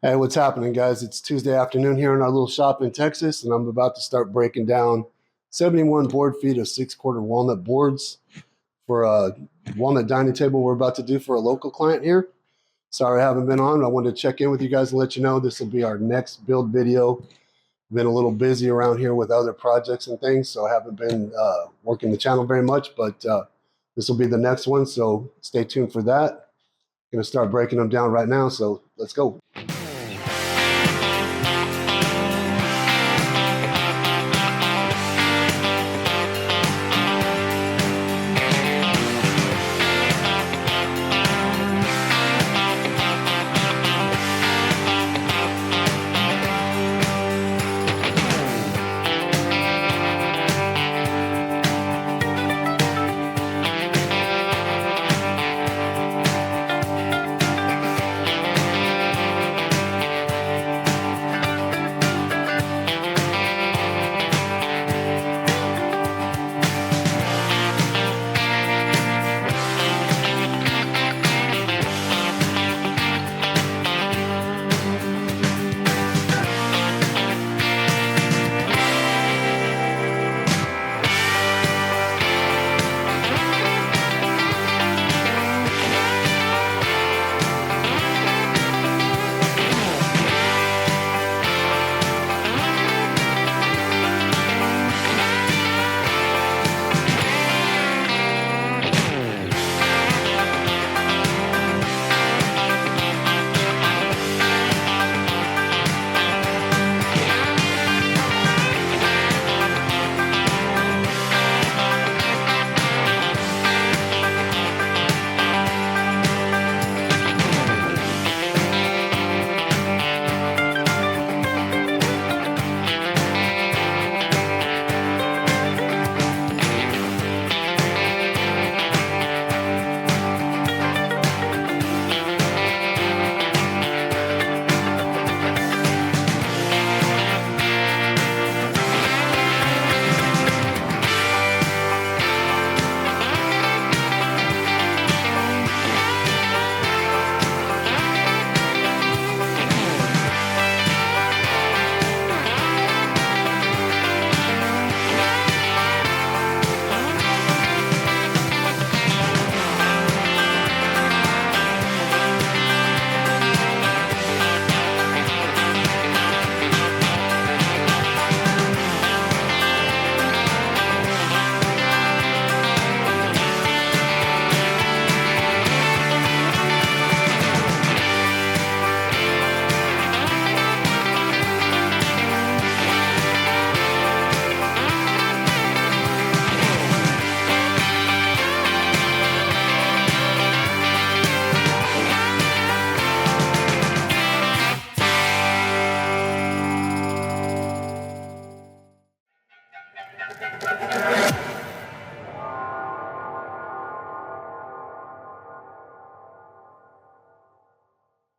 Hey, what's happening, guys? It's Tuesday afternoon here in our little shop in Texas, and I'm about to start breaking down 71 board feet of 6/4 walnut boards for a walnut dining table we're about to do for a local client here. Sorry I haven't been on. I wanted to check in with you guys and let you know this will be our next build video. Been a little busy around here with other projects and things, so I haven't been working the channel very much, but this will be the next one, so stay tuned for that. Going to start breaking them down right now, so let's go.